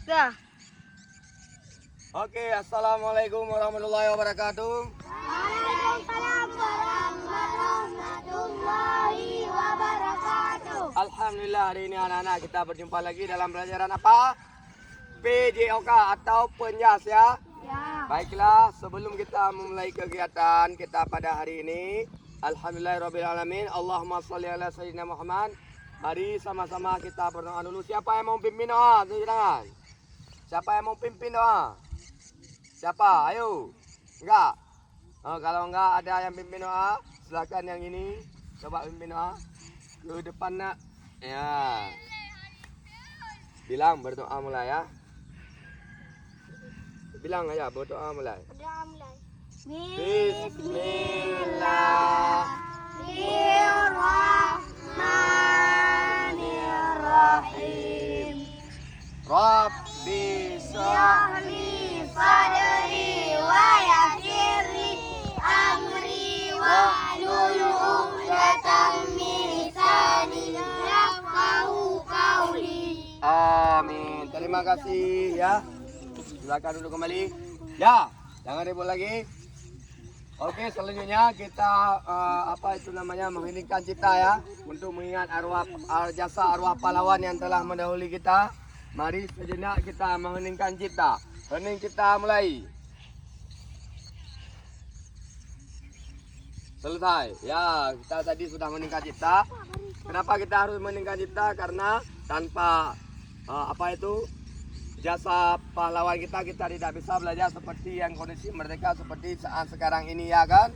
Dah. Oke, assalamualaikum warahmatullahi wabarakatuh. Waalaikumsalam warahmatullahi wabarakatuh. Alhamdulillah, hari ini anak-anak kita berjumpa lagi dalam pelajaran apa? PJOK atau penjas ya. Ya. Baiklah, sebelum kita memulai kegiatan kita pada hari ini, alhamdulillahirrabbilalamin, Allahumma sholli ala sayyidina Muhammad. Mari sama-sama kita berdoa dulu. Siapa yang mau pimpin doa? Tunjuk tangan. Siapa yang mau pimpin doa? Siapa? Ayo. Enggak? Oh, kalau enggak ada yang pimpin doa, silakan yang ini coba pimpin doa. Ke depan nak. Ya. Bilang berdoa mulai ya. Bilang aja berdoa mulai. Bismillahirrahmanirrahim. Rabbi Yahli sadri wa yassirli amri wahlul 'uqdatam min lisani yafqahu qawli. Amin. Terima kasih ya. Silakan duduk kembali. Ya, jangan ribut lagi. Oke, selanjutnya kita apa itu namanya mengheningkan cipta ya untuk mengingat jasa arwah pahlawan yang telah mendahului kita. Mari sejenak kita mengheningkan cipta. Hening cipta mulai. Selesai. Ya, kita tadi sudah meningkat cipta. Kenapa kita harus meningkat cipta? Karena tanpa jasa pahlawan kita tidak bisa belajar seperti yang kondisi merdeka seperti saat sekarang ini ya kan?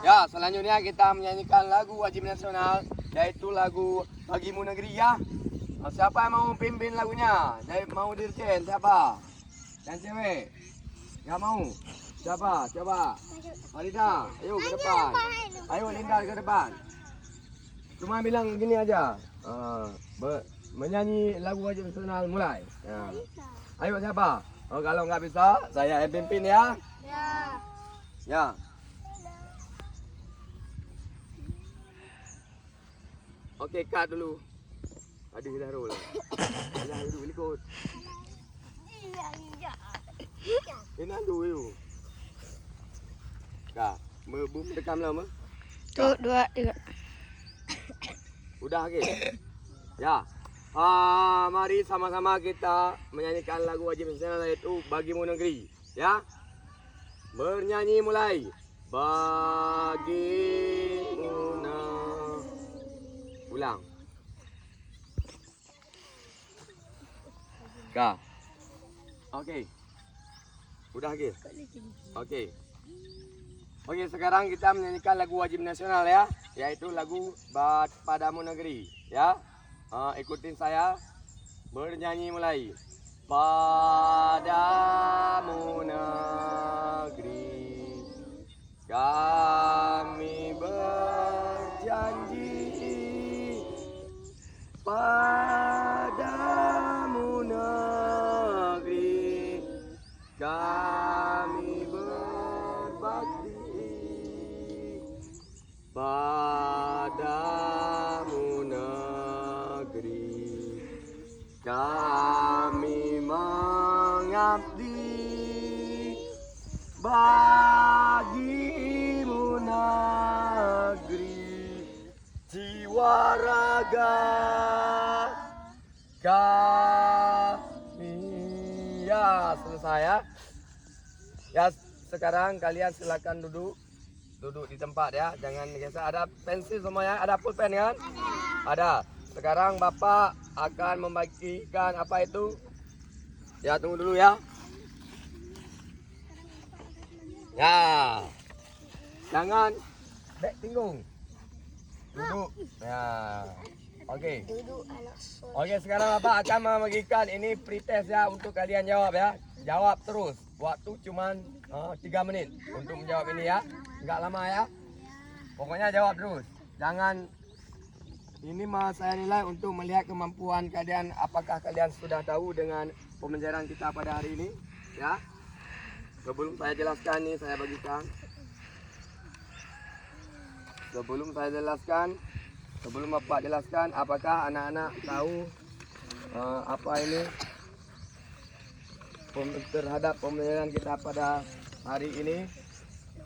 Ya, selanjutnya kita menyanyikan lagu wajib nasional yaitu lagu Bagimu Negeri ya. Siapa yang mau pimpin lagunya? Mau dirjen siapa? Yang cewek? Gak mau? Siapa? Coba. Farida, ayo ke depan. Ayo Linda ke depan. Cuma bilang gini aja. Menyanyi lagu wajib nasional mulai. Ya. Ayo siapa? Oh, kalau nggak bisa, saya yang pimpin ya. Ya. Ya. Oke, cut dulu. Aduh, dah roll. Dah dulu ikut. Ini dulu you. Kak, bu rekam lama? Tuh, 2, 3. Udah ke? Ya. Mari sama-sama kita menyanyikan lagu wajib nasional yaitu Bagimu Negeri, ya. Bernyanyi mulai. Bagimu Negeri. Ulang. Kak. Oke. Udah ke? Oke. Oke, sekarang kita menyanyikan lagu wajib nasional ya, yaitu lagu Padamu Negeri, ya. Ikutin saya. Bernyanyi mulai. Padamu negeri kami berjanji, padamu negeri kami berbakti, padamu negeri kami mengabdi, bagimu negeri jiwa raga kami. Ya, selesai ya. Ya, sekarang kalian silakan duduk di tempat ya, jangan geser. Ada pensil semuanya, ada pulpen kan? Ada. Sekarang Bapak akan membagikan apa itu? Ya, tunggu dulu ya. Ya. Jangan tinggung. Duduk. Ya. Oke. Oke, sekarang Bapak akan membagikan ini pretest ya untuk kalian jawab ya. Jawab terus. Waktu cuman 3 menit untuk menjawab ini ya. Enggak lama ya. Pokoknya jawab terus. Jangan. Ini saya nilai untuk melihat kemampuan kalian, apakah kalian sudah tahu dengan pembelajaran kita pada hari ini, ya. Sebelum saya jelaskan nih, saya bagikan. Sebelum Bapak jelaskan, apakah anak-anak tahu apa ini terhadap pembelajaran kita pada hari ini.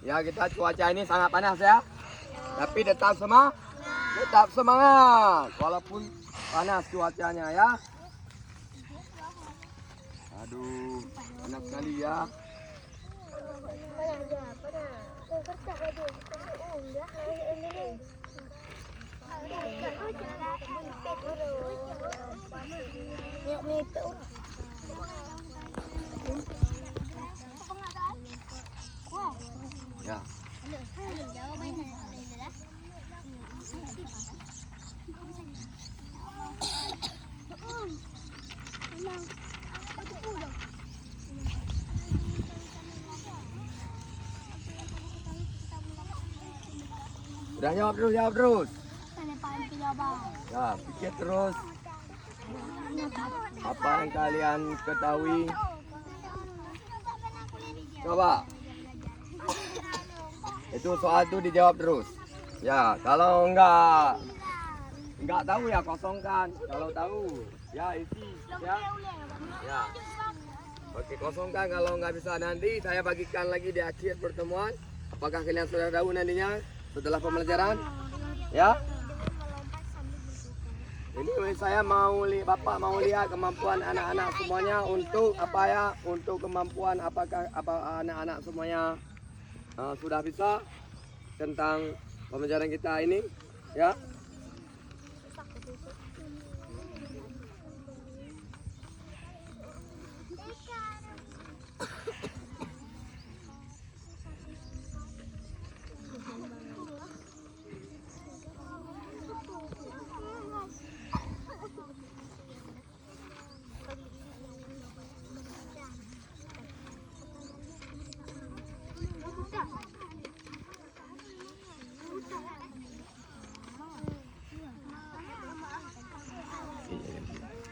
Ya, kita cuaca ini sangat panas ya. Tapi tetap semangat walaupun panas cuacanya ya. Aduh, panas sekali ya. Ya. Udah jawab terus. Ya, pikir terus. Apa yang kalian ketahui? Coba. Itu soal itu dijawab terus. Ya, kalau enggak tahu ya kosongkan. Kalau tahu ya isi ya. Ya. Oke, kosongkan. Kalau enggak bisa nanti saya bagikan lagi di akhir pertemuan. Apakah kalian sudah tahu nantinya setelah pembelajaran? Ya. Ini saya Bapak mau lihat kemampuan anak-anak semuanya untuk apa ya? Untuk kemampuan apa anak-anak semuanya sudah bisa tentang pembelajaran kita ini, ya.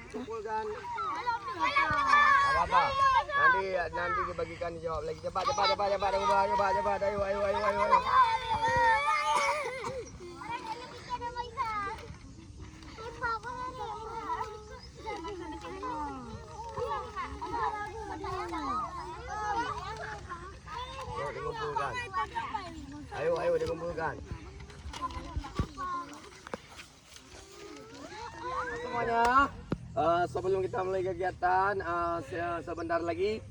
Kumpulkan. Apa? Nanti dibagikan dijawab lagi. Cepat. Ayo. Dikumpulkan. Ayo dikumpulkan. Semuanya. Sebelum kita mulai kegiatan, sebentar lagi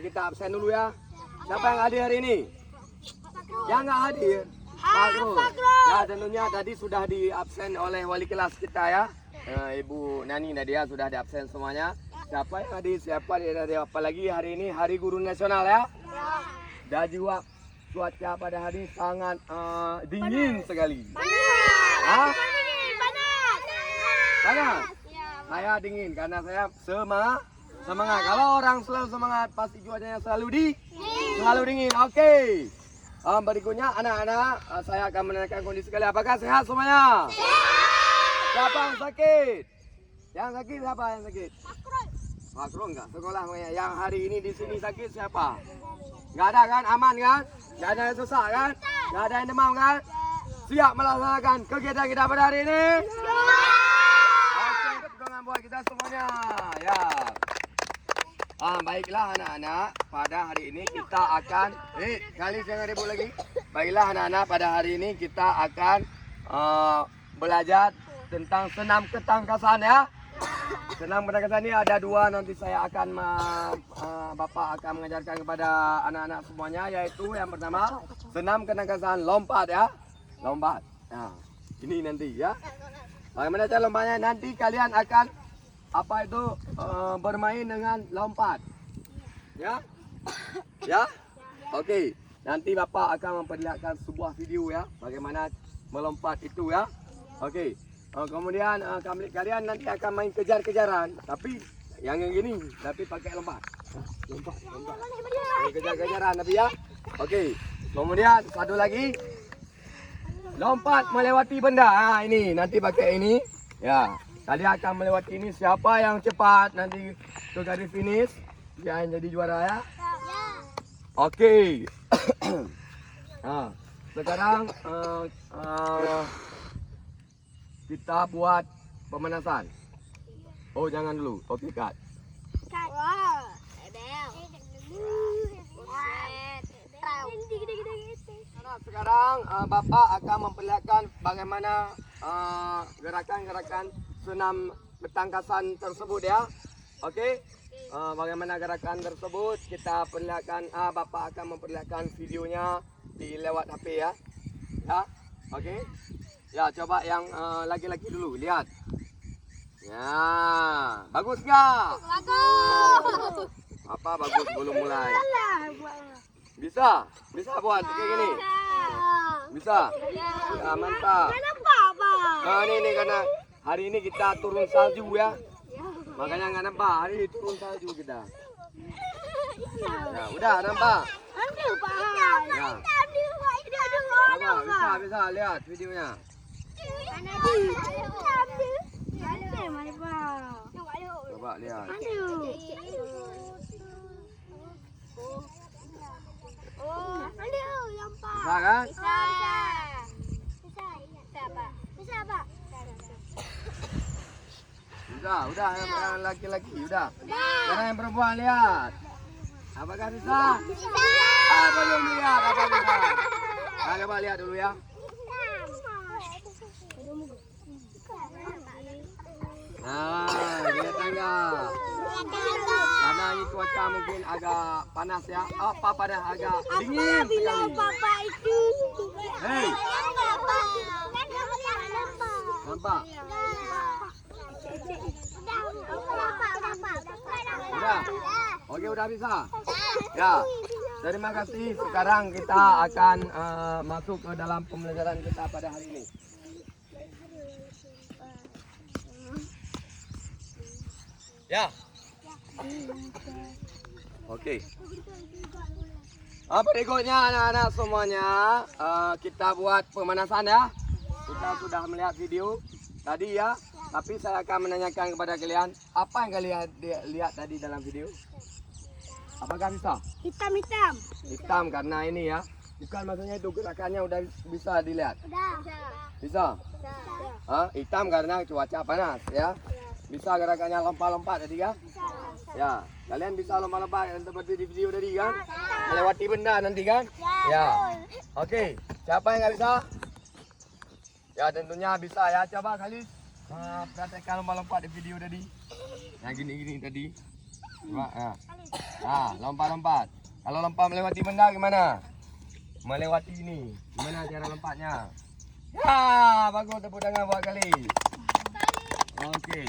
kita absen dulu ya. Siapa yang hadir hari ini? Yang nggak hadir? Fakrul. Ya, tentunya tadi sudah di absen oleh wali kelas kita ya. Ibu Nani Nadia sudah di absen semuanya. Siapa yang hadir? Siapa yang hadir? Apalagi hari ini Hari Guru Nasional ya. Dan juga cuaca pada hari ini sangat dingin sekali. Panas. Saya dingin karena saya semangat. Kalau orang selalu semangat pasti cuacanya selalu dingin. Oke. Berikutnya anak-anak saya akan menanyakan kondisi kalian. Apakah sehat semuanya? Sehat. Siapa yang sakit? Yang sakit siapa yang sakit? Fakrul enggak? Sekolah yang hari ini di sini sakit siapa? Enggak ada kan? Aman kan? Enggak ada yang susah kan? Enggak ada yang demam kan? Siap melaksanakan kegiatan kita pada hari ini? Buat kita semuanya ya. Baiklah anak-anak, pada hari ini kita akan kali jangan ribut lagi. Baiklah anak-anak, pada hari ini kita akan belajar tentang senam ketangkasan ya. Senam ketangkasan ini ada dua, nanti saya akan Bapak akan mengajarkan kepada anak-anak semuanya, yaitu yang pertama senam ketangkasan lompat ya. Lompat. Nah, ini nanti ya. Bagaimana cara lompatnya? Nanti kalian akan bermain dengan lompat. Ya? Ya? Oke. Nanti Bapak akan memperlihatkan sebuah video ya, bagaimana melompat itu ya. Oke. Kemudian kalian nanti akan main kejar-kejaran, tapi yang gini, tapi pakai lompat. Lompat. Kejar-kejaran tapi ya. Oke. Kemudian satu lagi. Lompat melewati benda. Ini nanti pakai ini. Ya, kalian akan melewati ini. Siapa yang cepat nanti ke garis finish, dia yang jadi juara ya. Oke. Nah, sekarang kita buat pemanasan. Oh, jangan dulu. Oke, cut. Bapak akan memperlihatkan bagaimana gerakan-gerakan senam ketangkasan tersebut ya. Okey. Bagaimana gerakan tersebut kita perlihatkan. Bapak akan memperlihatkan videonya di lewat HP ya. Ya. Okey. Ya, coba yang laki-laki dulu lihat. Ya, bagus enggak? Bagus. Apa bagus belum mulai? Bisa? Bisa buat kayak gini? Bisa? Ya, mantap. Kenapa, Pak? Ini karena hari ini kita turun salju ya. Makanya nggak nampak, hari ini turun salju kita. Ya, udah nampak? Ambil, Pak. Ya. Coba, bisa lihat videonya. Coba lihat. Bisa kan? Udah yang laki-laki udah. Sekarang yang perempuan lihat. Apakah bisa? Belum lihat, apa bisa? Coba lihat dulu ya. Nah, kelihatan enggak? Karena ini cuaca mungkin agak panas ya. Apa pada agak dingin sekali. Hei, nampak? Udah? Oke, udah bisa? Ya, terima kasih. Sekarang kita akan masuk ke dalam pembelajaran kita pada hari ini. Ya. Oke. Berikutnya anak-anak semuanya, kita buat pemanasan ya. Kita sudah melihat video tadi ya. Tapi saya akan menanyakan kepada kalian, apa yang kalian lihat tadi dalam video? Apakah bisa? Hitam. Hitam karena ini ya. Bukan maksudnya itu gerakannya udah bisa dilihat. Bisa? Hitam karena cuaca panas ya. Bisa gerakannya lompat-lompat tadi kan? Ya, kalian bisa lompat-lompat seperti di video tadi kan? Melewati benda nanti kan? Ya. Oke, siapa yang nggak bisa? Ya tentunya bisa ya. Coba kali praktekkan lompat-lompat di video tadi. Yang gini-gini tadi. Coba ya. Lompat-lompat. Kalau lompat melewati benda gimana? Melewati ini. Gimana cara lompatnya? Ya, bagus, tepuk tangan buat kali. Oke.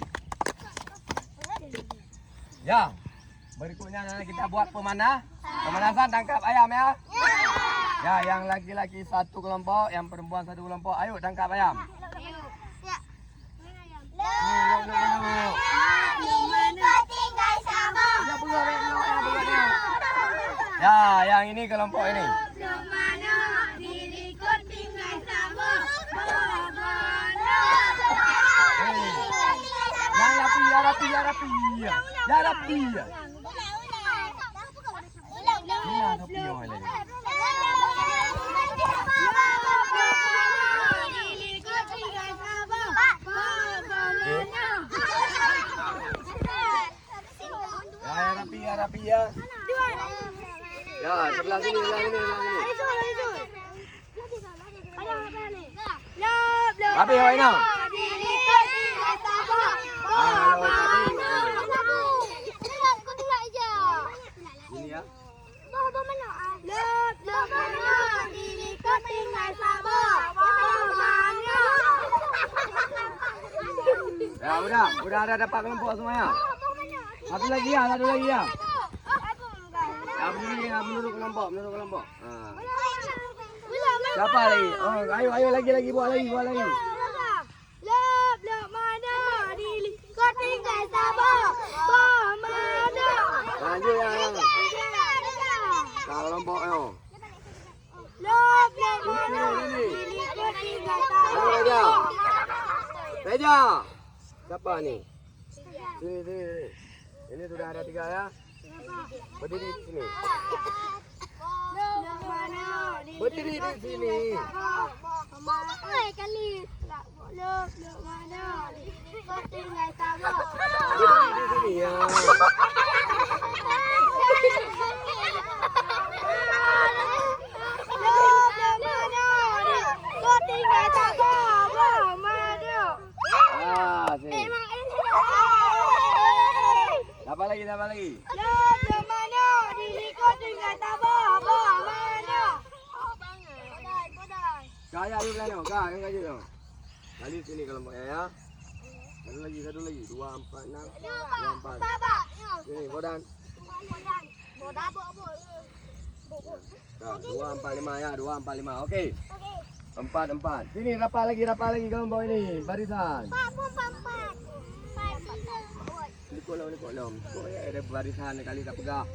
Ya, berikutnya kita buat pemanasan tangkap ayam ya. Ya, yang laki-laki satu kelompok, yang perempuan satu kelompok. Ayo tangkap ayam. Ya, yang ini kelompok ini. Ya rapi. Ya rapi ya. Ya, sebelah sini. Rapi ya ini. Ini ya. Ya udah ada dapat kelompok semuanya. Satu lagi ya. Ya menurut kelompok. Siapa lagi? Ayo lagi buat lagi. Lanjut ya. Kelompok Reja. Siapa nih? Sini. Ini sudah ada 3 ya. Berdiri di sini. Berdiri di sini. Berdiri di sini ya. Yang mana diriku tinggal tabah mana? Podai. Kaya ayo Belano, kah yang kaji tu. Kali sini kelompoknya ya. Satu lagi, 2, 4, 6, 2, 4. Sini, Bodan. Bodan. 2, 4, 5 ya, 2, 4, 5. Okey. 4. Sini rapat lagi kelompok ini, barisan. Likut lom. Kau ya ada barisan kali tak pegang.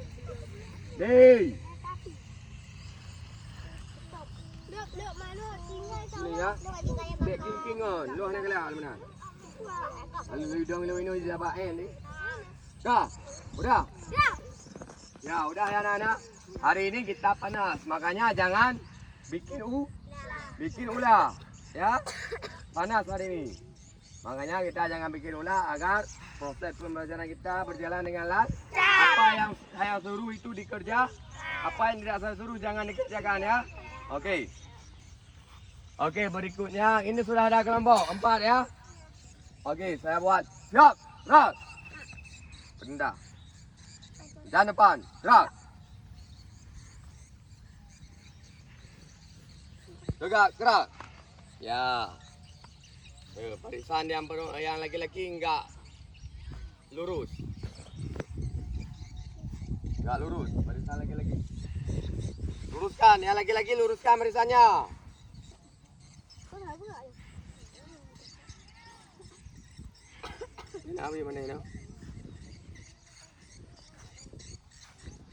Hei. Luk mana tinggal Sini ya. Dek king on. Lu nak kelah mana? Lalu hidung lu ini siapa ni? Dah. Udah. Ya, udah ya anak-anak. Hari ini kita panas, makanya jangan bikin ulah. Ya. Panas hari ini. Makanya kita jangan bikin ulah agar proses pembelajaran kita berjalan dengan lancar. Apa yang saya suruh itu dikerja, apa yang tidak saya suruh jangan dikerjakan ya. Okey, berikutnya ini sudah ada kelompok 4 ya. Okey, saya buat. Siap, gerak. Rendah. Dan depan, gerak. Tegak, gerak. Ya. Barisan yang laki-laki enggak lurus. Enggak lurus, barisan laki-laki. Luruskan, yang laki-laki luruskan barisannya. Ini apa mana ini?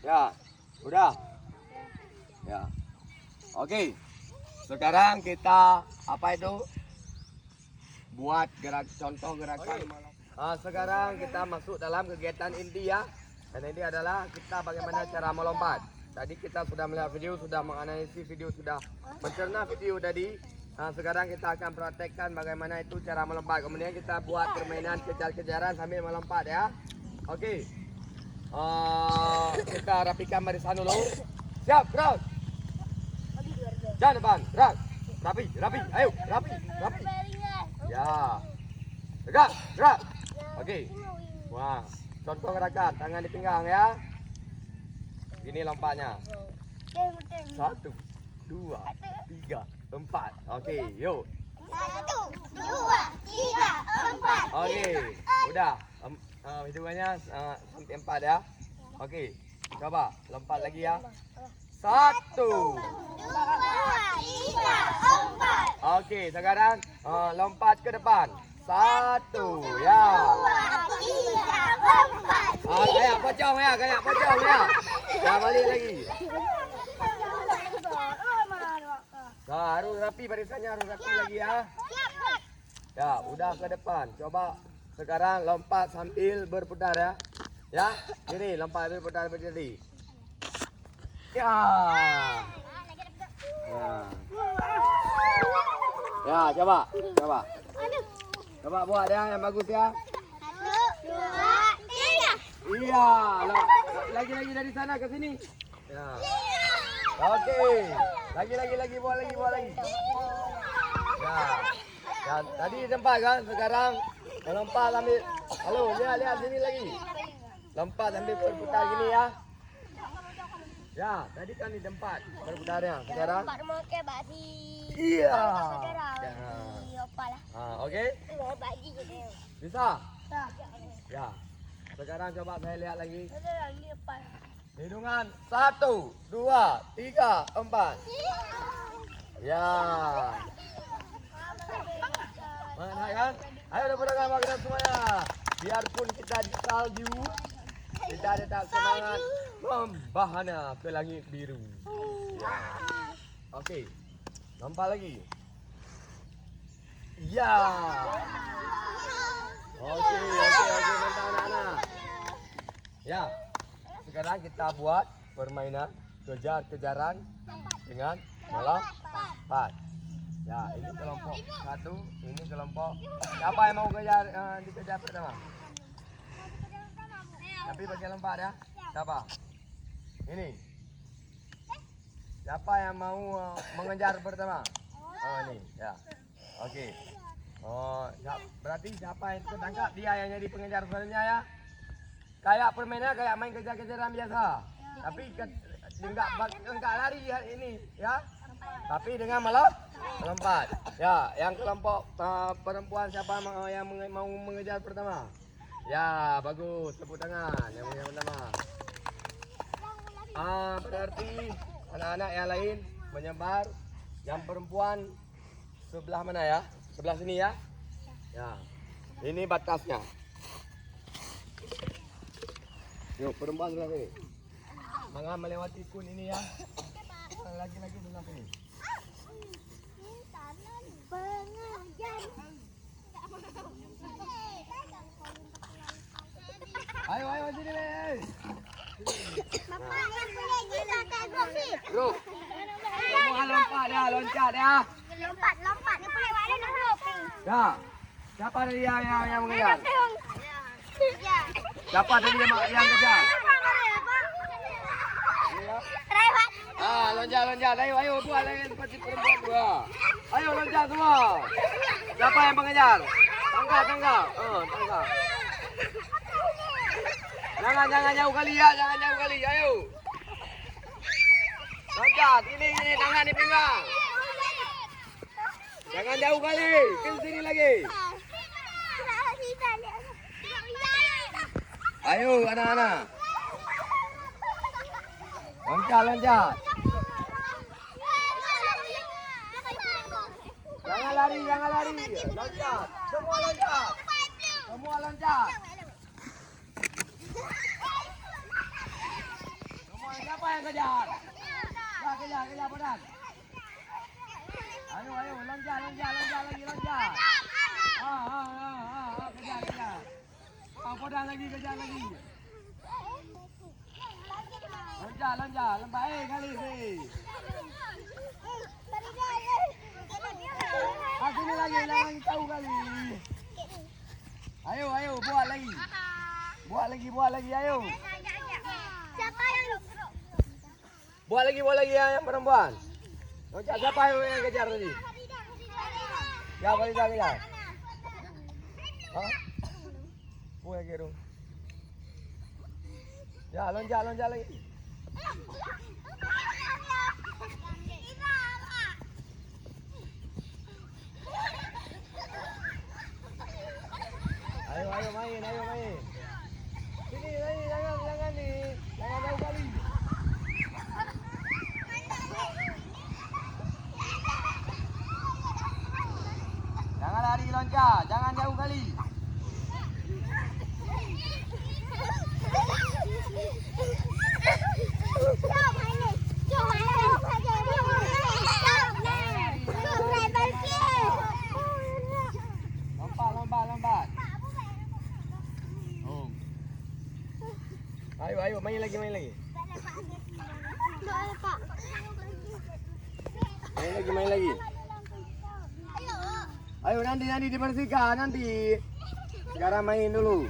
Ya, udah. Ya. Okey. Sekarang kita apa itu? Buat contoh gerakan. Sekarang kita masuk dalam kegiatan inti ya. Dan ini adalah kita bagaimana cara melompat. Tadi kita sudah melihat video, sudah menganalisis video, sudah mencerna video tadi. Sekarang kita akan praktekkan bagaimana itu cara melompat. Kemudian kita buat permainan kejar-kejaran sambil melompat ya. Okey. Kita rapikan barisan dulu. Siap, gerak. Jangan depan, gerak. Rapi. Ayo, rapi. Ya. Gerak. Okey. Wah, contoh gerakan, tangan di pinggang ya. Ini lompatnya. 1, 2, 3, 4. Okey, yuk. 1, 2, 3, 4. Okey, udah. Hitungannya sampai 4 ya. Okey, coba lompat lagi ya. 1. 2, 3, 4. Okey, sekarang lompat ke depan. 1, ya. 2, 3, 4. Kayak pocong ya. Dah balik lagi. Harus rapi barisannya, harus rapi lagi ya. Ya, udah ke depan. Coba sekarang lompat sambil berputar ya. Ya, ini lompat berputar berdiri. Ya. Ya, coba. Coba buat ya yang bagus ya. 1, 2, 3. Iya, lagi dari sana ke sini. Ya. Okey. Lagi buat lagi. Ya. Dan tadi di tempat kan, sekarang lompat sambil halo, lihat sini lagi. Lompat sambil berputar gini ya. Ya, tadi kan di tempat berputarnya. Sekarang Pakai basi. iya. Okey. Bisa? Ya. Sekarang coba saya lihat lagi. Hidungan 1, 2, 3, 4. Ya. Mana kan? Ayo dapatkan makanan semuanya. Biarpun kita di salju, kita tetap semangat membahana ke langit biru. Ya. Okey. Nampak lagi. Ya. Okey, mantap anak-anak. Ya. Sekarang kita buat permainan kejar-kejaran dengan melompat. Ya, ini kelompok 1, ini kelompok. Siapa yang mau kejar dikejar pertama? Tapi bagian lompat ya. Siapa? Ini. Siapa yang mau mengejar pertama? Ini, ya. Okey. Berarti siapa yang tertangkap dia yang jadi pengejar selanjutnya ya. kayak permainan kayak main kejar-kejaran biasa. Tapi enggak lari ini ya. Tapi dengan melompat. Ya, yang kelompok perempuan siapa yang mau mengejar pertama? Ya, bagus. Tepuk tangan yang pertama. Berarti anak-anak yang lain menyebar. Yang perempuan sebelah mana ya? Sebelah sini ya. Ya. Ini batasnya. Yuk, perempuan sebelah sini. Jangan melewati kun ini ya. Lagi-lagi sebelah sini. Ayo sini deh. Bro. Semua lompat ya, loncat ya. Lompat. Dia boleh ada nak lompat. Ya. Siapa tadi yang mengejar? Siapa tadi yang kejar? Loncat. Ayo buat lagi seperti perempuan dua. Ayo loncat semua. Siapa yang mengejar? Tangkap. Tangkap. Jangan jauh kali ya, Ayo. Loncat. Ini tangan di pinggang. Jangan jauh kali. Ke sini lagi. Ayo anak-anak. Loncat. Jangan lari. Loncat. Semua loncat. Semua siapa yang kejar? Kejar pedang. Ayo loncat lagi. Kejar. Pedang lagi kejar lagi. Loncat. Kali sini. Sini lagi, jangan jauh kali. Ayo, buat lagi, ayo. Siapa yang Buat lagi yang perempuan. Loncat, siapa yang kejar tadi? Ya, kejar. Hah? Buat lagi dong. Ya, loncat lagi. Ayo main. Sini, jangan nih. Jangan jauh kali. Jangan lari loncat, jangan jauh kali. Lompat. Ayo, main lagi. Main lagi. Ayo nanti dibersihkan nanti. Sekarang main dulu.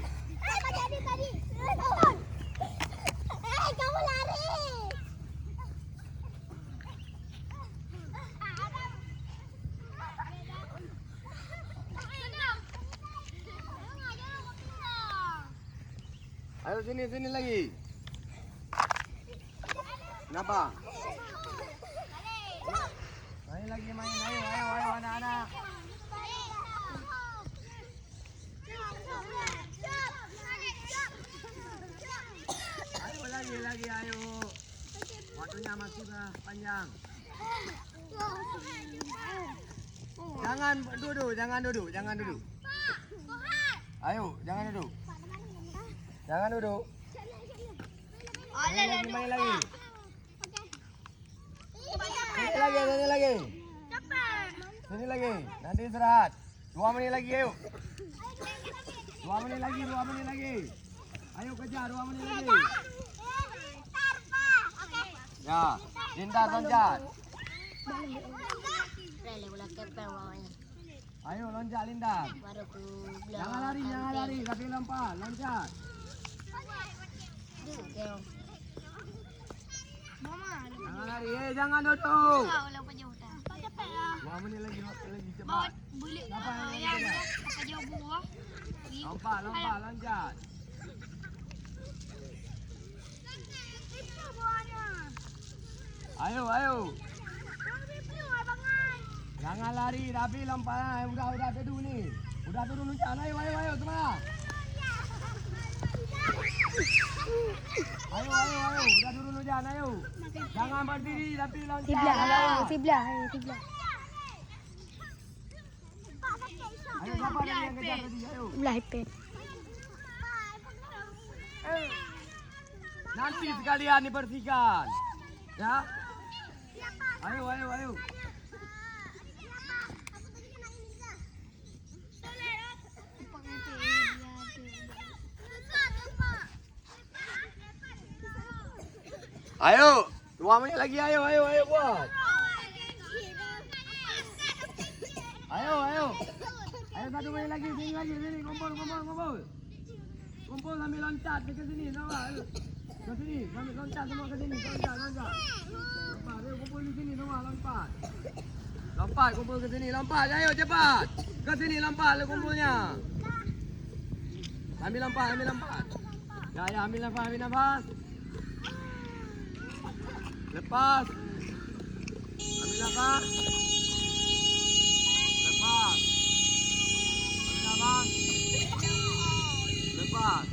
Kamu lari. Ayo sini lagi. Kenapa? Main lagi. Ayo anak-anak. Ayo lagi. Waktunya masih panjang. Jangan duduk. Ayo, jangan duduk. Main lagi. Sini lagi. Nanti istirahat. 2 menit lagi, ayo. 2 menit lagi. Ayo kejar 2 menit lagi. Ya, Lindar loncat. Ayo loncat Lindar. Jangan lari, tapi lompat, loncat. Jangan lari, jangan duduk. 2 menit lagi cepat. Siapa yang lagi kejar? Lompat, loncat. Ayo, ayo. Jangan lari, tapi lompat. Udah teduh ni. Udah turun hujan. Ayo, ayo, ayo, semangat. Ayo, ayo, ayo. Udah turun hujan, ayo. Jangan berdiri, tapi loncat. Sebelah. Ayo, siapa lagi yang kejar tadi? Ayo. Sebelah iPad. Nanti sekalian dibersihkan. Ya. Ayo, ayo, ayo. Ayo, 2 menit lagi. Ayo buat. Ayo. Ayo 1 menit lagi. Sini. Kumpul. Kumpul sambil loncat ke sini, sama. Ke sini, sambil loncat semua ke sini. Loncat. Lompat, ayo kumpul di sini semua, lompat. Lompat, kumpul ke sini, lompat. Ayo cepat. Ke sini lompat, kumpulnya. Ambil lompat. Ya, ambil nafas. Lepas. Ambil nafas. Lepas. Ambil nafas. Lepas.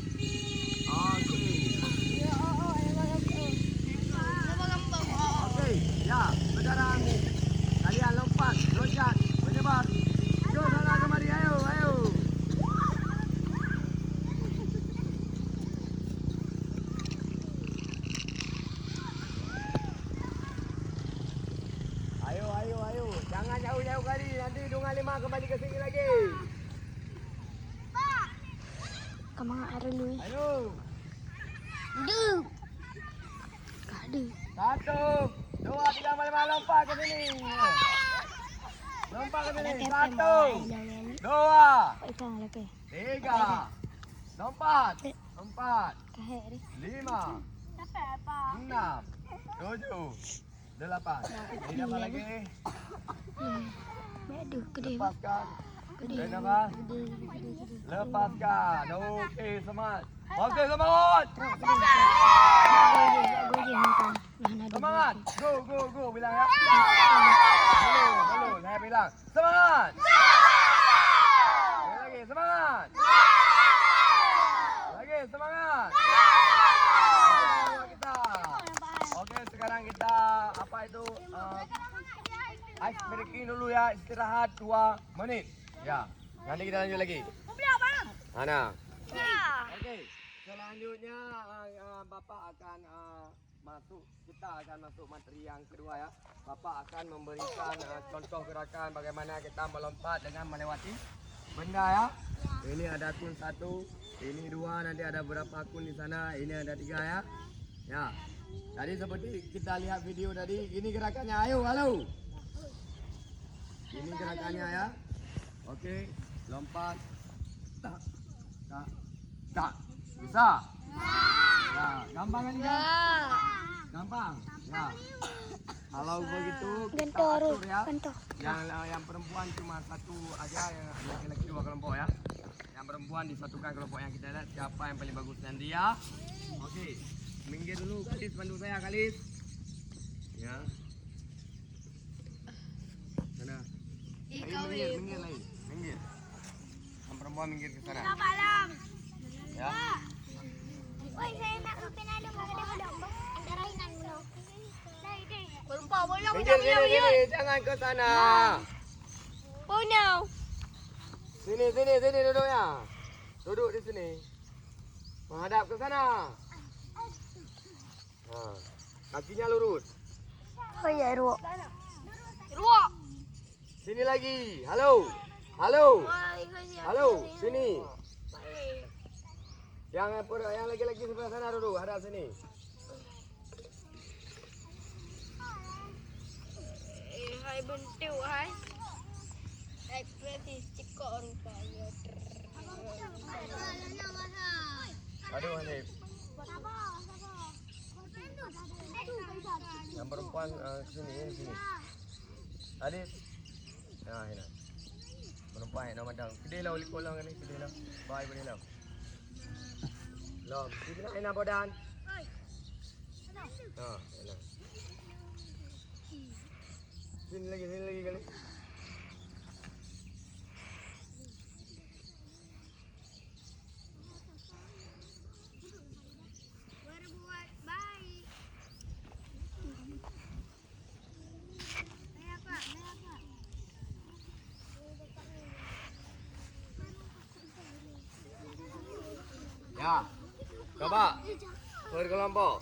Okey. Okey, ya, sekarang kalian lompat, loncat, menyebar. Jom sana kemari, ayo. Ayo. Jangan jauh-jauh kali, nanti Dungan 5 kembali ke sini lagi. Kamang arelu. Ayo. Duh. Kade. 1, 2, 3, 4, 5, lompat ke sini. Lompat ke sini. 1, 2, 3. Lompat. 4, 5, 6, 7, 8. Ini apa lagi? Aduh, gede. Lepaskan. Dan apa? Lepaskan. Okey, semangat. Okey, semangat. Semangat. Go. Bilang ya. Belum. Saya bilang. Semangat. Lagi, semangat. Lagi, semangat. Kita. Okey, sekarang kita apa itu? Ice breaking dulu ya, istirahat 2 menit. Ya, nanti kita lanjut lagi. Mana? Okey, selanjutnya Bapak akan kita akan masuk materi yang kedua ya. Bapak akan memberikan contoh gerakan bagaimana kita melompat dengan melewati benda ya. Ini ada akun 1, ini 2, nanti ada berapa akun di sana, ini ada 3 ya. Ya. Tadi seperti kita lihat video tadi, ini gerakannya. Ayo, halo. Ini gerakannya ya. Okey, lompat. Tak. Bisa? Ya, gampang kan ya? Gampang. Ya. Kalau begitu kita atur ya. Yang perempuan cuma 1 aja, yang laki-laki 2 kelompok ya. Yang perempuan disatukan kelompok yang kita lihat siapa yang paling bagus nanti ya. Okey. Minggir dulu Kalis, bantu saya Kalis. Ya. Sana. Minggir lagi. Minggir. Yang perempuan minggir ke sana. Ya. Woi, saya nak penado maganda domba. Antarahinan mo. Minggir. Jangan ke sana. Sini duduk ya. Duduk di sini. Menghadap ke sana. Kakinya lurus. Oh ya, Ruo. Sini lagi. Halo, sini. Yang lagi-lagi sebelah sana dulu, hadap sini. Hai bentiu, hai. Hai berarti cikok rupanya. Aduh, Hanif. Yang perempuan sini. Adit. Nah, ini. Perempuan nak madang. Kedai lah uli kolang ni, kedai lah. Bye boleh lah. Lom, sini nak enak badan. Ha, enak. Sini lagi kali. Berbuat baik. Naik apa? Ya. Coba. Berkelompok.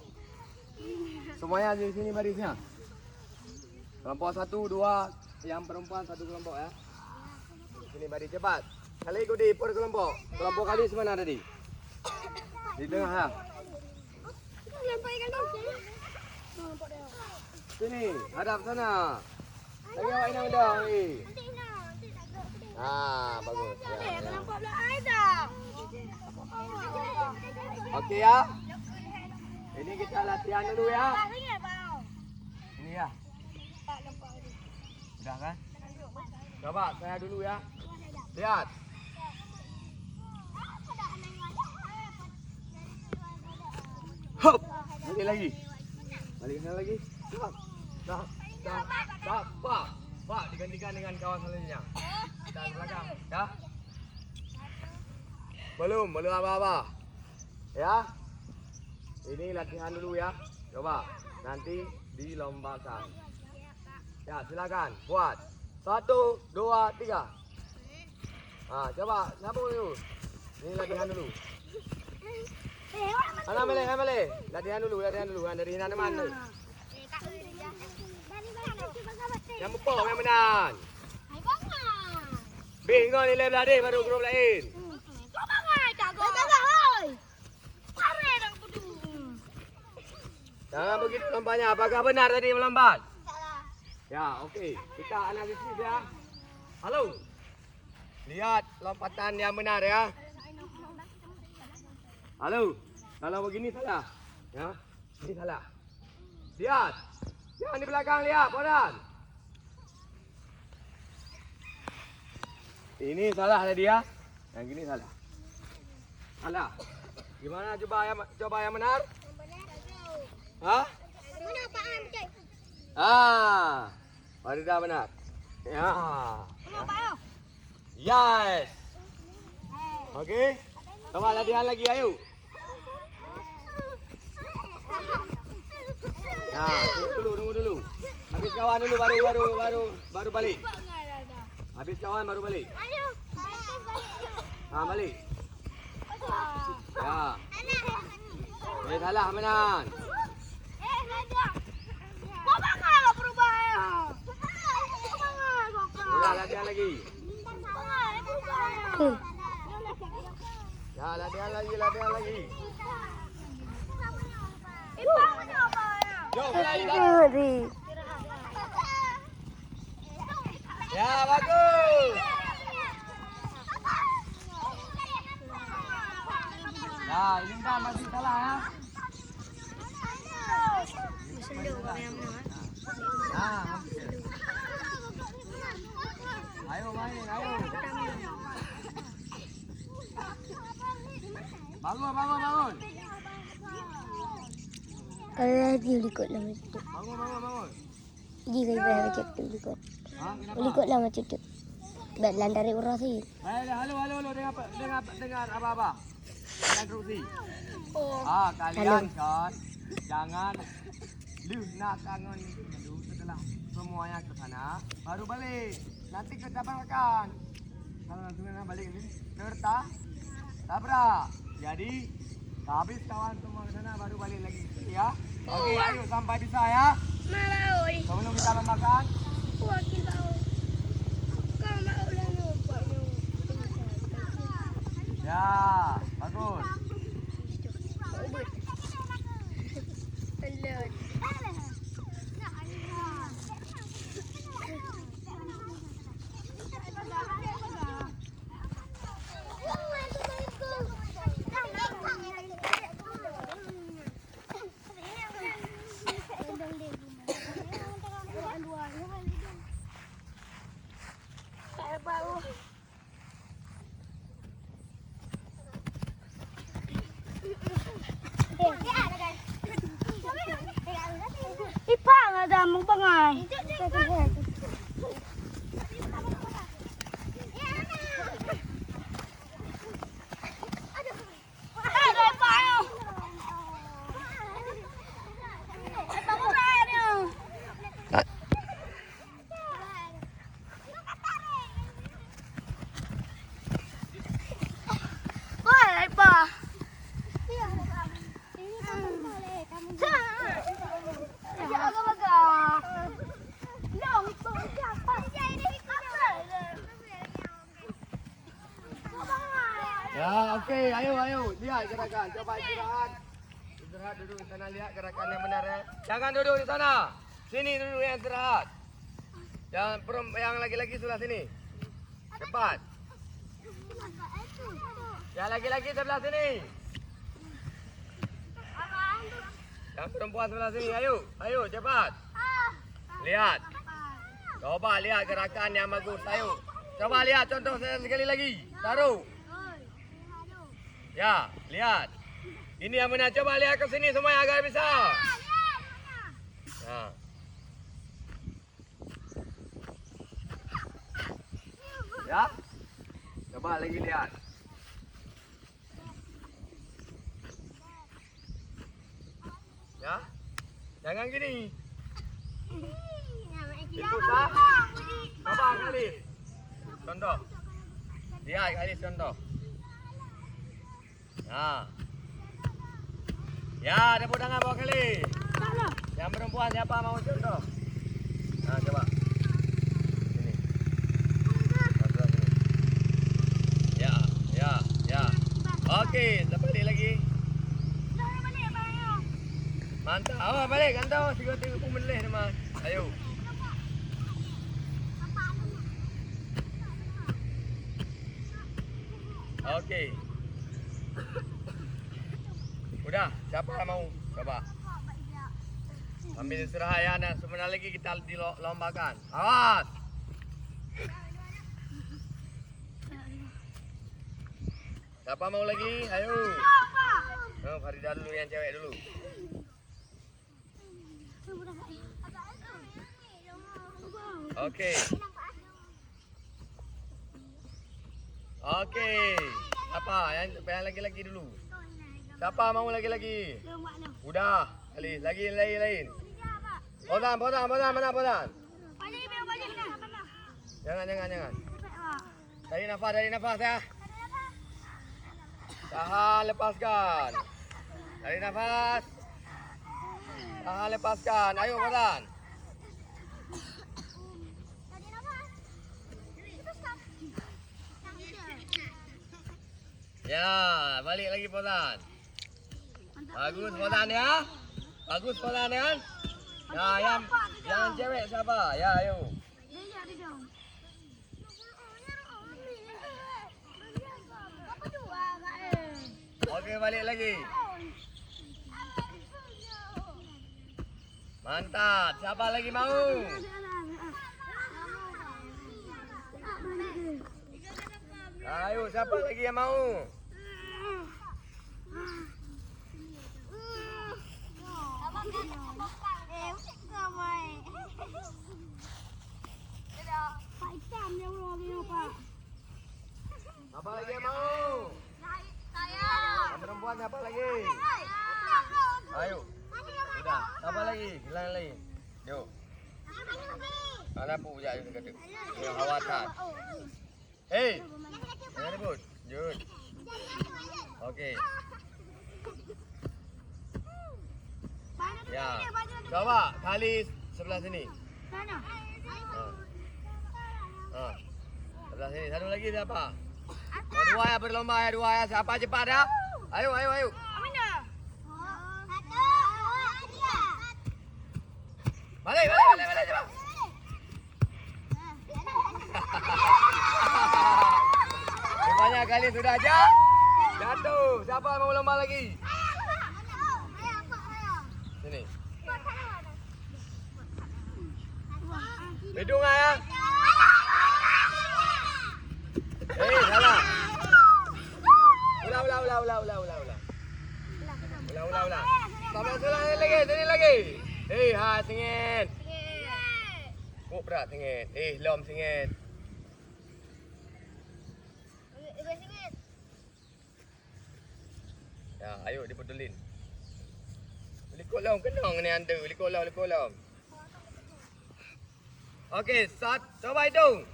Semuanya di sini barisnya. Kelompok 1, 2, yang perempuan 1 kelompok ya. Di sini baris cepat. Kali ikuti per kelompok. Kelompok kali mana tadi? Di tengah ya. Sini, hadap sana. Lagi awak inang dah. Ah, bagus. Ya, ya. Okey ya. Ini kita latihan dulu ya. Ini ya. Sudah kan? Coba saya dulu ya. Lihat. Hop. Balik lagi. Balik sana lagi. Stop. Pak, digantikan dengan kawan selanjutnya. Kita belakang, ya. Belum apa-apa. Ya. Ini latihan dulu ya. Coba nanti dilombakan. Ya, silakan buat. 1, 2, 3. Ah, coba sambung dulu. Ini latihan dulu. Mele. Latihan dulu. Dari mana? Yang mepong, yang menan. Bingung nilai beladi baru grup lain. Jangan begitu lompatnya. Apakah benar tadi melompat? Ya, okey. Kita analisis ya. Halo. Lihat lompatan yang benar ya. Halo. Kalau begini salah. Ya. Ini salah. Lihat. Yang di belakang lihat, Podan. Ini salah tadi ya. Yang gini salah. Salah. Gimana coba yang benar? Hah? Mana Pak Amcai? Ah. Baru dah benar. Ya. Mana Pak? Yes. Okey. Coba latihan lagi ayo. Ya, tunggu dulu. Habis kawan dulu baru balik. Habis kawan baru balik. Ayo. Balik. Ya. Salah menan. Kau bangga berubah ya. Udah latihan lagi. Ya, latihan lagi. Jom lagi. Ya, bagus. Ya, ini kan masih salah ya. Ayo main, ayo. Bangun. Kalau dia ikut lah macam tu. Bangun. Dia kaya macam tu ikut. Ha, Ikut lah macam tu. Baiklah dari orang sih. Halo, dengar apa-apa. Kalian terusi. Kalian kan jangan nak kangen dulu setelah semuanya ke sana, baru balik. Nanti ketabrakan. Kalau nanti balik ini, tabrak. Jadi habis kawan semua ke sana, baru balik lagi. Ya. Okey, ayo sampai bisa ya. Sebelum kita makan. Ya, bagus. Ipang ada mong pangay. ayo. Lihat gerakan. Coba istirahat. Istirahat duduk di sana, lihat gerakan yang benar ya. Jangan duduk di sana. Sini duduk yang istirahat. Yang laki-laki sebelah sini. Cepat. Yang laki-laki sebelah sini. Yang perempuan sebelah sini. Ayo cepat. Lihat. Coba lihat gerakan yang bagus. Ayo. Coba lihat contoh saya sekali lagi. Taruh. Ya, lihat. Ini yang benar. Coba lihat ke sini semua yang agak besar. Ya. Ya. Coba lagi lihat. Ya. Jangan gini. Itu sah. Coba kali. Contoh. Lihat kali contoh. Ya. Ya, tepuk tangan bawa kali. Yang perempuan siapa mau contoh? Nah, coba. Sini. Masuk sini. Ya. Okey, balik lagi. Mantap. Awak balik kan tahu 30 menit teman. Ayo. Okey. Udah, siapa yang mau? Coba. Ambil istirahat ya, dan sebentar lagi kita dilombakan. Awas. Siapa mau lagi? Ayo. Oh, Farida dulu yang cewek dulu. Okey. Apa? Yang lagi-lagi dulu. Siapa mau lagi-lagi? Udah. Lagi lain. Podan. Mana podan? Jangan. Tarik nafas ya. Tahan, lepaskan. Tarik nafas. Tahan, lepaskan. Ayo podan. Ya, balik lagi podan. Bagus podan ya. Bagus podan kan? Ya, yang cewek siapa? Ya, ayo. Okey, balik lagi. Mantap. Siapa lagi mau? Ayo, siapa lagi yang mau? Apa lagi yang mau? Yang perempuan siapa lagi? Ayo. Sudah. Apa lagi? Hilang lagi. Yuk. Mana pu ya itu kata. Yang khawatir. Hei. Jangan ribut. Jun. Okey. Ya. Coba kali sebelah sini. Sebelah sini. Satu lagi siapa? Dua ya berlomba ya, dua ya. Siapa cepat ya? Ayo. Balik cepat. Banyak kali sudah aja. Jatuh. Siapa mau lomba lagi? Sini. Hidung ya. Salah. Ulang. Sini lagi. Singit. Berat singit. Lom singit. Ya, ayo diputulin. Likut lom kenang ni anda. Likut lom. Okey, start. Coba hitung.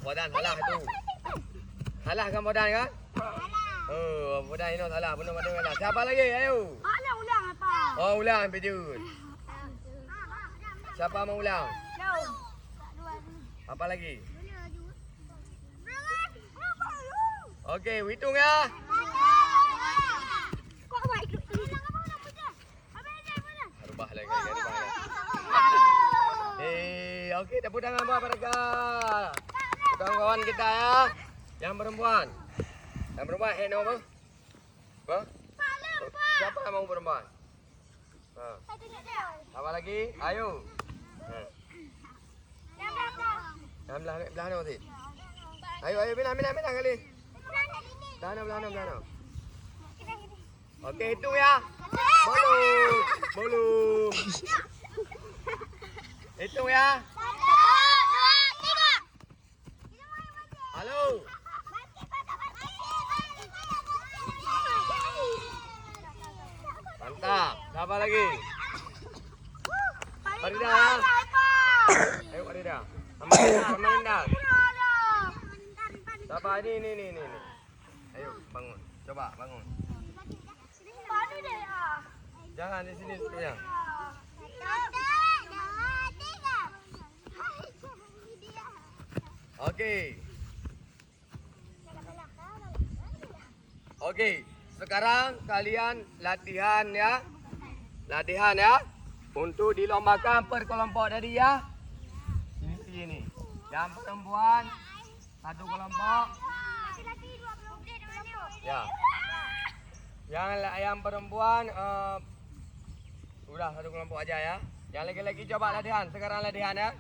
Podan salah tu. Salah kan podan kan? Podan ini salah. Benar salah. Siapa lagi? Ayo. Ulang apa? Oh, ulang Pijun. Siapa mau ulang? Apa lagi? Okey, hitung ya. Rubah lagi, rubah lagi. Okey, tepuk tangan buat mereka. Kawan-kawan kita ya. Yang perempuan. Yang perempuan, nama apa? Apa? Siapa yang mau perempuan? Ha. Apa lagi? Ayo. Ha. Yang belah mana nanti? Ayo, minah kali. Belana. Okey, hitung ya. Belum. Hitung ya. Halo. Mantap. Siapa lagi? Farida ya. Ayo Farida. Amalinda. Siapa ini. Ayo bangun. Coba bangun. Jangan di sini ya. Okey. Sekarang kalian latihan ya. Untuk dilombakan per kelompok tadi ya. Sini. Yang perempuan satu kelompok. Ya. Yang perempuan udah satu kelompok aja ya. Yang laki-laki coba latihan. Sekarang latihan ya.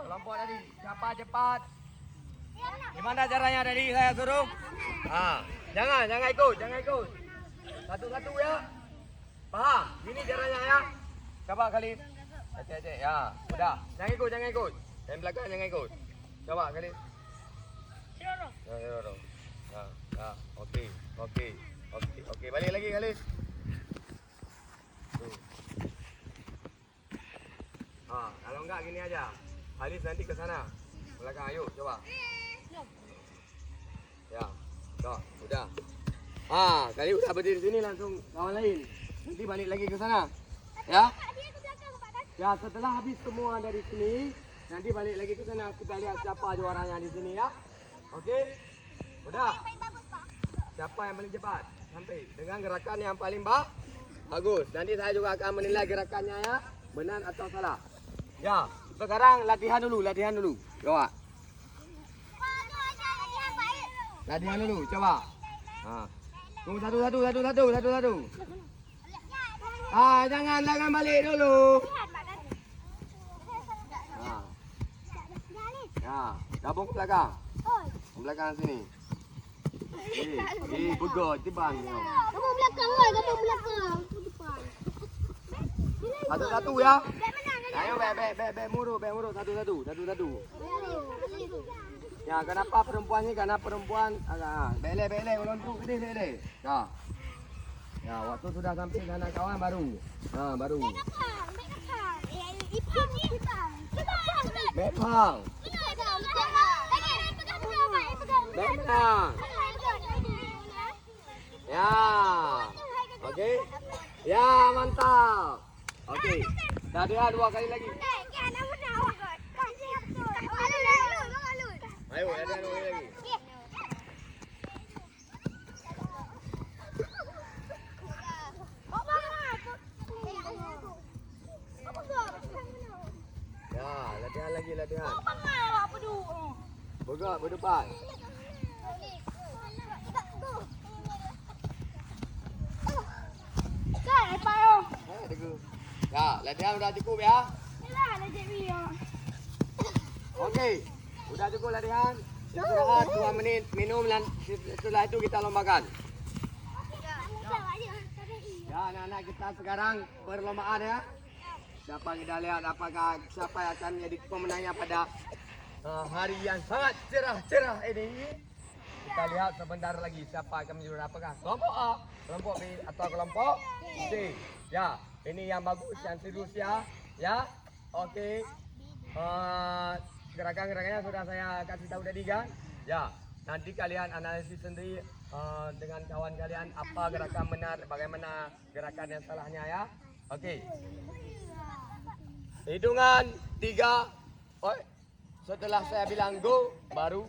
Kelompok tadi siapa cepat? Gimana caranya tadi saya suruh? Jangan ikut. Satu-satu ya. Paham? Gini caranya ya. Coba kali. Cek ya. Udah. Jangan ikut. Yang belakang jangan ikut. Coba kali. Ya. Okey. Balik lagi kali. Kalau enggak gini aja. Halis nanti ke sana. Belakang ayo coba. Ya. Udah. Kali udah berdiri sini langsung kawan lain. Nanti balik lagi ke sana. Ya. Ya, setelah habis semua dari sini, nanti balik lagi ke sana kita lihat siapa juaranya di sini ya. Okey. Udah. Siapa yang paling cepat sampai dengan gerakan yang paling bagus. Nanti saya juga akan menilai gerakannya ya, benar atau salah. Ya, sekarang latihan dulu. Coba. Latihan dulu, coba. Tunggu satu. Jangan balik dulu. Ya, gabung ke belakang. Ke belakang sini. Pegot, tibang. Gabung belakang. Satu-satu ya. Ayo, muru. Satu-satu. Ya, kenapa perempuan ni? Karena perempuan bele ulun tu bele. Ya, waktu sudah sampai sana kawan baru. Baru. Bepang. Ya. Okey. Ya, mantap. Okey. Dah dia 2 kali lagi. Ayo, ada 2 kali lagi. Ya, latihan. Bergerak berdepan. Ya, latihan sudah cukup ya. Okey. Sudah cukup latihan. Istirahat 2 menit, minum dan setelah itu kita lombakan. Ya, anak-anak kita sekarang perlombaan ya. Dapat kita lihat apakah siapa yang akan menjadi pemenangnya pada hari yang sangat cerah ini. Kita lihat sebentar lagi siapa akan menjadi apakah kelompok A, kelompok B atau kelompok C. Ya, ini yang bagus, yang serius ya. Ya, okey. Gerakan-gerakannya sudah saya kasih tahu tadi kan. Ya, nanti kalian analisis sendiri dengan kawan kalian apa gerakan benar, bagaimana gerakan yang salahnya ya. Okey. Hitungan 3. Setelah saya bilang go, baru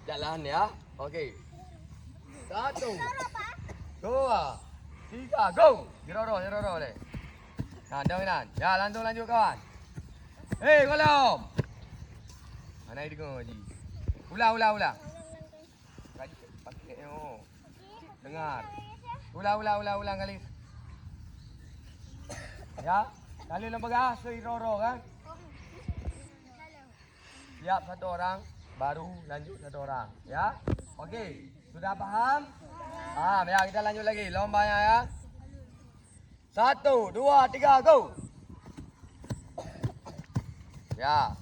jalan ya. Okey. 1, 2, 3, go. Diroro le. Nah, jangan. Ya, lanjut kawan. Hei, kolom. Mana ini kau Haji? Ulang. Pakai dengar. Ulang kali. Ya, kali lembaga Roro kan? Siap satu orang, baru lanjut satu orang. Ya, okey. Sudah paham? Paham ya, kita lanjut lagi lombanya ya. 1, 2, 3, go. Ya.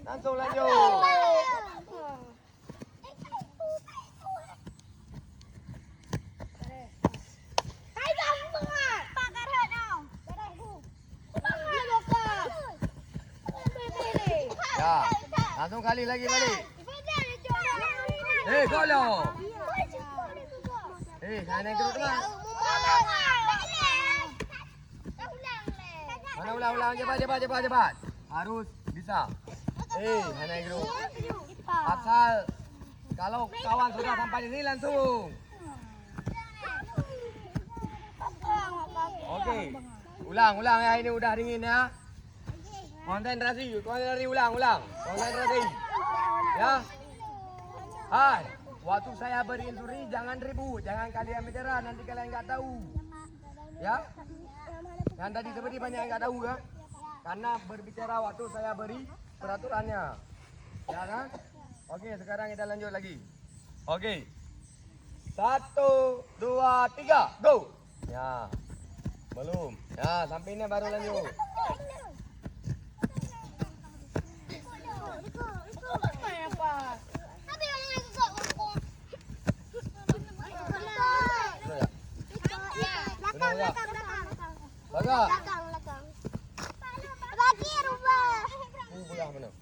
Langsung lanjut. Ya. Langsung kali lagi balik. Golong. Sana geruk teman. Mana ulang cepat. Harus bisa. Sana geruk. Asal kalau kawan sudah sampai di sini langsung. Okey. Ulang ya, ini udah dingin ya. Konsentrasi ulang. Konsentrasi. Ya. Hai, waktu saya berinstruksi jangan ribut, jangan kalian bicara, nanti kalian enggak tahu. Ya. Yang tadi seperti banyak yang enggak tahu kan? Karena berbicara waktu saya beri peraturannya. Ya kan? Okey, sekarang kita lanjut lagi. Okey. 1, 2, 3, go. Ya. Belum. Ya, sampai ini baru lanjut. Belakang. Bagi rubah. Belah mana?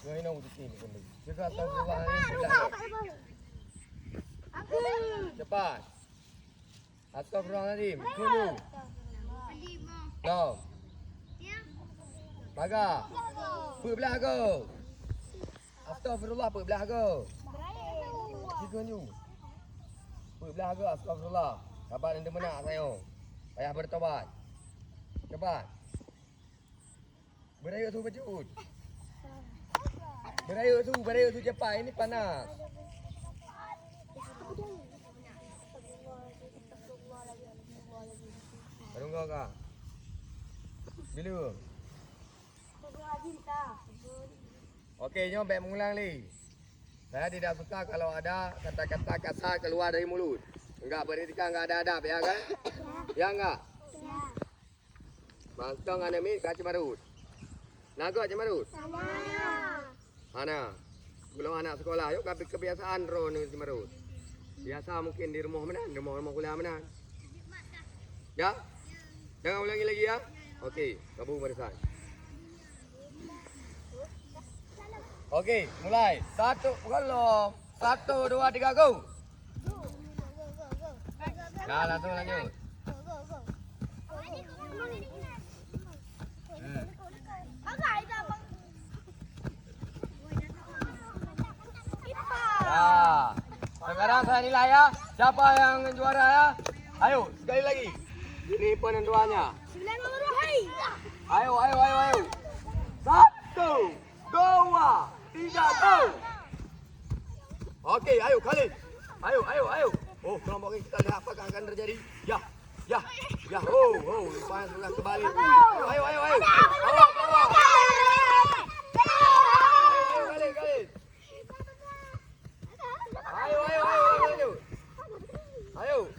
Ini nak uji ni pun lagi. Jaga atas bawah ni belah. Cepat. Astagfirullahaladzim. Dulu. No. Baga. Belah aku. Astagfirullah belah aku. Jika ni. Belah aku astagfirullah. Sabar nanti menak saya. Payah bertobat. Cepat. Berayut tu bercut. Berayut tu cepat. Ini panas. Baru kau kah? Bila? Okey, jom baik mengulang lagi. Saya tidak suka kalau ada kata-kata kasar keluar dari mulut. Enggak beretika, enggak ada adab, ya kan? Ya enggak? Bantong ane mi kat Cimarut. Nago Cimarut? Mana? Belum anak sekolah, yuk kebiasaan ro ni Cimarut. Biasa mungkin di rumah mana? Di rumah kuliah mana? Ya? Jangan ulangi lagi ya. Okey, gabung barisan. Okey, mulai. 1, belum. 1, 2, 3, go. Nah, langsung lanjut. Nah, sekarang saya nilai ya. Siapa yang juara ya? Ayo, sekali lagi. Ini penentuannya. Ayo. 1, 2, 3, go. Okey, ayo Khalid. Ayo. Oh, kelompok ini kita lihat apakah akan terjadi. Ya. Oh, lepas sudah kembali. Ayo. Awak. Khalid. Ayo.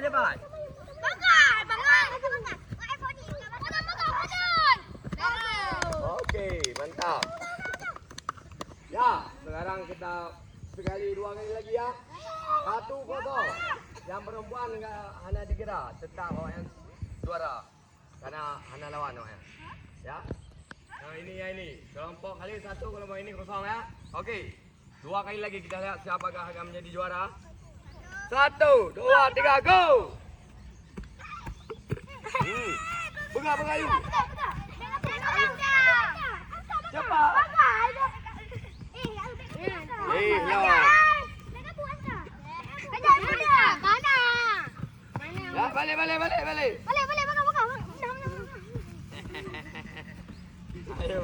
Cepat. Okey, mantap. Ya, sekarang kita dua kali lagi ya. 1-0. Yang perempuan enggak hanya digerak, tetap awak yang juara. Karena hanya lawan awak ya. Nah, ini. Kelompok kali 1, kelompok ini kosong ya. Okey. 2 kali lagi kita lihat siapakah akan menjadi juara. 1, 2, 3, go. Cepat. Ya. Ya, balik. Ayo.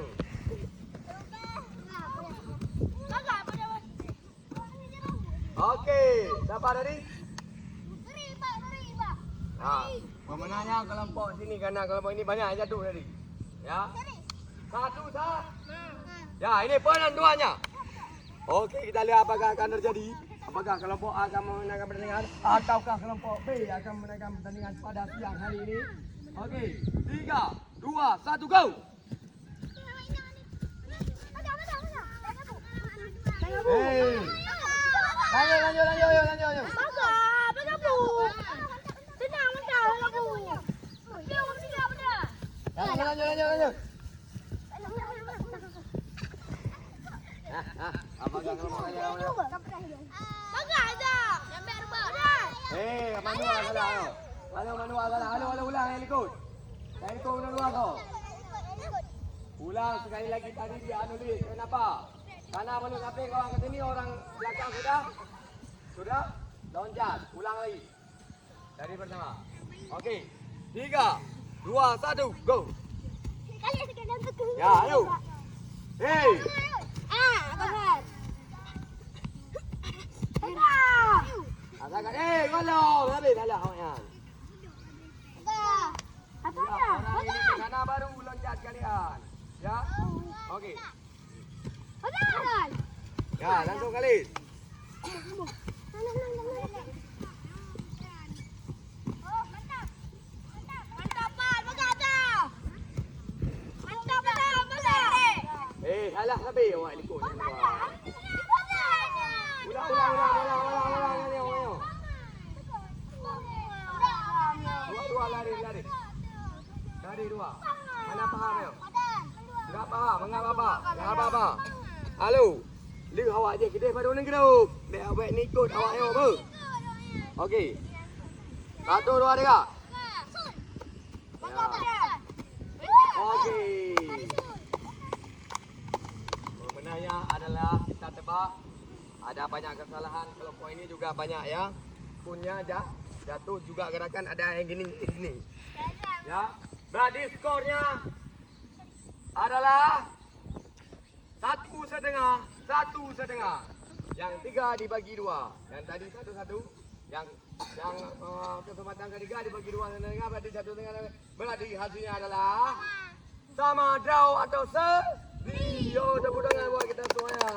Okey, siapa tadi? Pemenangnya kelompok sini karena kelompok ini banyak yang jatuh tadi. Ya. Satu sah. Ya, ini penentuannya. Okey, kita lihat apakah akan terjadi. Apakah kelompok A akan memenangkan pertandingan ataukah kelompok B akan memenangkan pertandingan pada siang hari ini. Okey, 3, 2, 1, go. Hey. Lanjut. Lanjut. Apakah kelompok A akan manual kalah. Halo, ulang yang ikut. Yang ikut ulang kau. Ulang sekali lagi tadi dia anulis. Kenapa? Karena belum sampai kau angkat sini orang belakang sudah. Sudah? Loncat. Ulang lagi. Dari pertama. Okey. 3, 2, 1, go. Ya, ayo. Hey. Asalkan golong. Habis dah awak. Orang ini ke sana baru loncat kalian. Ya. Okey. Ya, langsung kali. Salah habis awak ikut. Ulang. Dua lari. Lari dua. Mana faham ya? Enggak faham, mengapa apa? Halo. Lu awak je kedai baru ni grup. Baik awak ni ikut awak yo apa? Okey. 1, 2, 3. Okey. Pemenangnya adalah kita tebak. Ada banyak kesalahan kelompok ini juga banyak ya. Punya jatuh juga gerakan ada yang gini. Ya. Berarti skornya adalah 1,5. Yang 3 dibagi 2. Yang tadi 1-1. Yang kesempatan ketiga dibagi 2 berarti 1,5. Berarti hasilnya adalah sama, draw atau seri. Yo, tepuk tangan buat kita semuanya.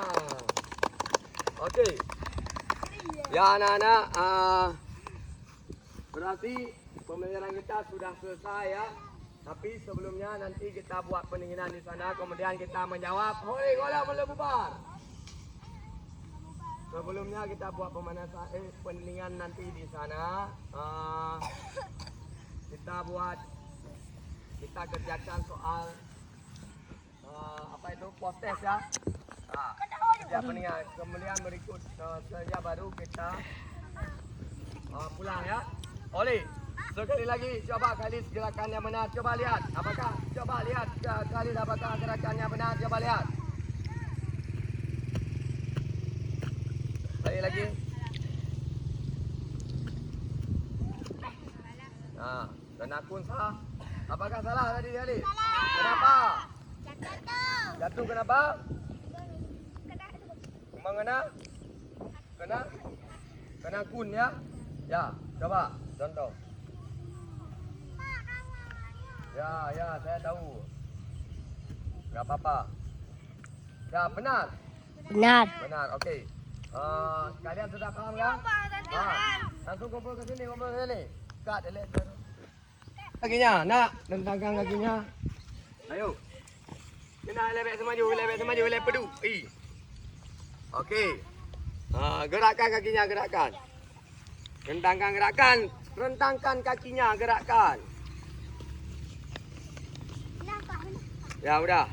Okey. Ya anak-anak, berarti pembelajaran kita sudah selesai ya. Tapi sebelumnya nanti kita buat pendinginan di sana, kemudian kita menjawab. Hoi, golong boleh bubar. Sebelumnya kita buat pemanasan pendinginan nanti di sana. Kita kerjakan soal apa itu post test ya. Kerja pendinginan. Kemudian berikut saja baru kita pulang ya. Oli. Sekali lagi coba Khalis gerakan yang benar. Coba lihat apakah Khalis apakah gerakan yang benar. Coba lihat. Sekali lagi. Kenakun salah. Apakah salah tadi Khalis? Kenapa? Jatuh kenapa? Mengena? Kena kun ya? Ya, coba contoh. Ya, saya tahu. Enggak apa-apa. Ya, benar. Benar, okey. Kalian sudah paham kan? Langsung kumpul ke sini. Kat, elek. Kakinya, nak tentangkan kakinya. Ayo. Kena lebek semaju, lebek pedu. Okey. Gerakkan kakinya, gerakkan. Rentangkan kakinya, gerakkan. Ya udah.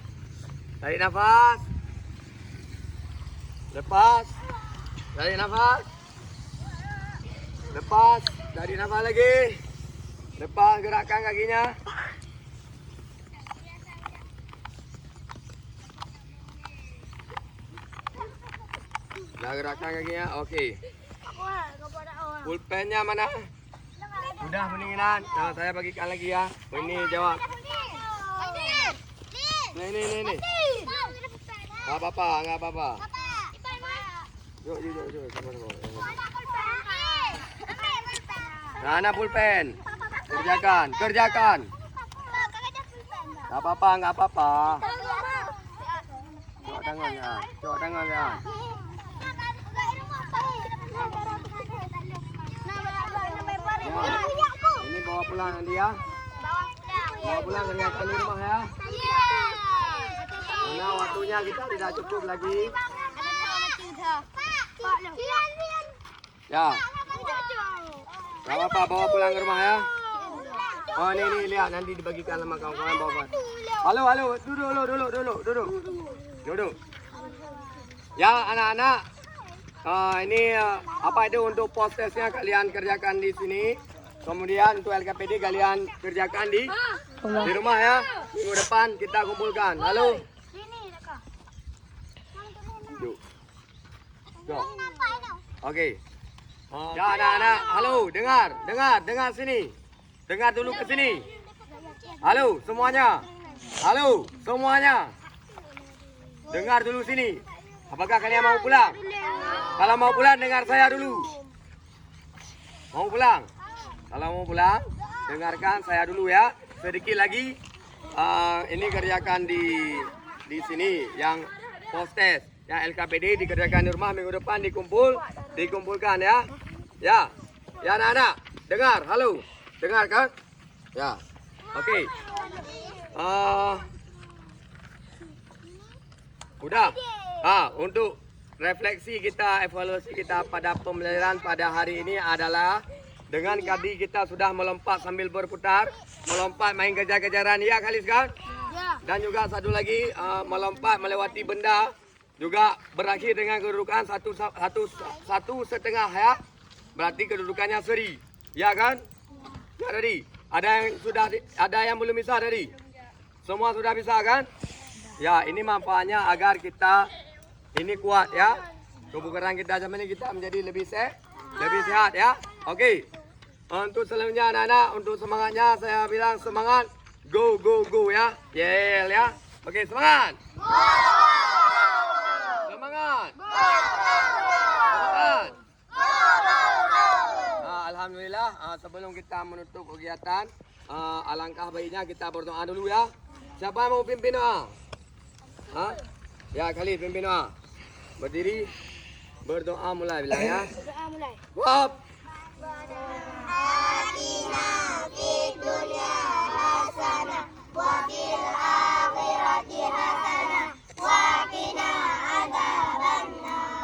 Tarik nafas. Lepas. Tarik nafas. Lepas. Tarik nafas lagi. Lepas, gerakkan kakinya. Dah gerakkan kakinya. Okey. Aku kepada orang. Pulpennya mana? Sudah mendingan. Nah, saya bagikan lagi ya. Ini jawab. Ni. Enggak apa-apa. Yuk. Sama-sama. Mana pulpen? Kerjakan. Enggak apa-apa. Cok tangan ya. Ini bawa pulang nanti ya. Bawa pulang kerjakan di rumah ya. Karena waktunya kita tidak cukup lagi. Ya. Gak apa-apa, bawa pulang ke rumah ya. Oh ini lihat nanti dibagikan sama kawan-kawan bawa. Halo, duduk. Ya anak-anak, ini apa itu untuk postesnya kalian kerjakan di sini. Kemudian untuk LKPD kalian kerjakan di rumah ya. Minggu depan kita kumpulkan. Halo. Yuk. Oke. Ya anak-anak, halo, dengar sini. Dengar dulu ke sini. Halo semuanya. Dengar dulu sini. Apakah kalian mau pulang? Kalau mau pulang dengar saya dulu. Mau pulang? Kalau mau pulang, dengarkan saya dulu ya. Sedikit lagi. Ini kerjakan di sini yang postes. Ya LKPD dikerjakan di rumah, minggu depan dikumpulkan ya. Ya anak-anak, dengar, halo, dengar kan? Ya, oke. Udah. Untuk refleksi kita, evaluasi kita pada pembelajaran pada hari ini adalah dengan tadi kita sudah melompat sambil berputar, melompat main kejar-kejaran ya kali sekarang. Dan juga satu lagi melompat melewati benda. Juga berakhir dengan kedudukan satu setengah ya. Berarti kedudukannya seri. Ya kan? Ya tadi. Ada yang belum bisa tadi? Semua sudah bisa kan? Ya, ini manfaatnya agar kita ini kuat ya. Tubuh kerang kita zaman ini kita menjadi lebih sehat ya. Oke. Untuk selanjutnya anak-anak, untuk semangatnya saya bilang semangat. Go ya. Yel ya. Oke, semangat. Semangat. Alhamdulillah, sebelum kita menutup kegiatan, alangkah baiknya kita berdoa dulu ya. Siapa mau pimpin doa? Ya, kali pimpin doa. Berdiri, berdoa mulai bilang ya. Berdoa mulai. Wap.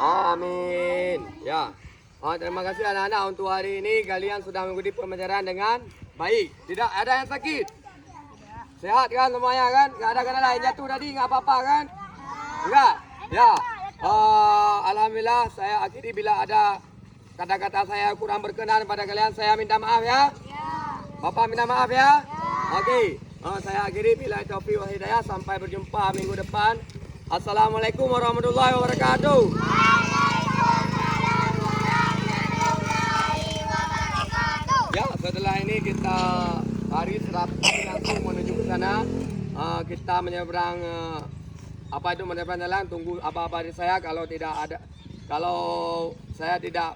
Amin. Ya. Terima kasih anak-anak untuk hari ini kalian sudah mengikuti pembelajaran dengan baik. Tidak ada yang sakit. Sehat kan semuanya kan? Enggak ada kena lain jatuh tadi, enggak apa-apa kan? Enggak. Ya. Alhamdulillah saya akhiri bila ada kata-kata saya kurang berkenan pada kalian saya minta maaf ya. Bapak minta maaf ya. Okey. Saya akhiri bila taufiq wal hidayah sampai berjumpa minggu depan. Assalamualaikum warahmatullahi wabarakatuh. Ya, setelah ini kita hari langsung menuju ke sana. Kita menyeberang menyeberang jalan. Tunggu apa-apa dari saya. Kalau saya tidak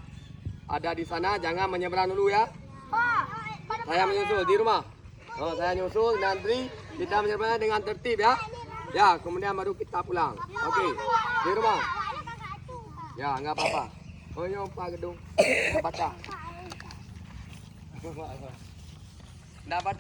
ada di sana, jangan menyeberang dulu ya. Saya menyusul di rumah. Saya nyusul nanti kita menyeberang dengan tertib ya. Ya, kemudian baru kita pulang. Okey, di rumah. Ya, enggak apa-apa. Nyompa gedung. Baca. Enggak baca.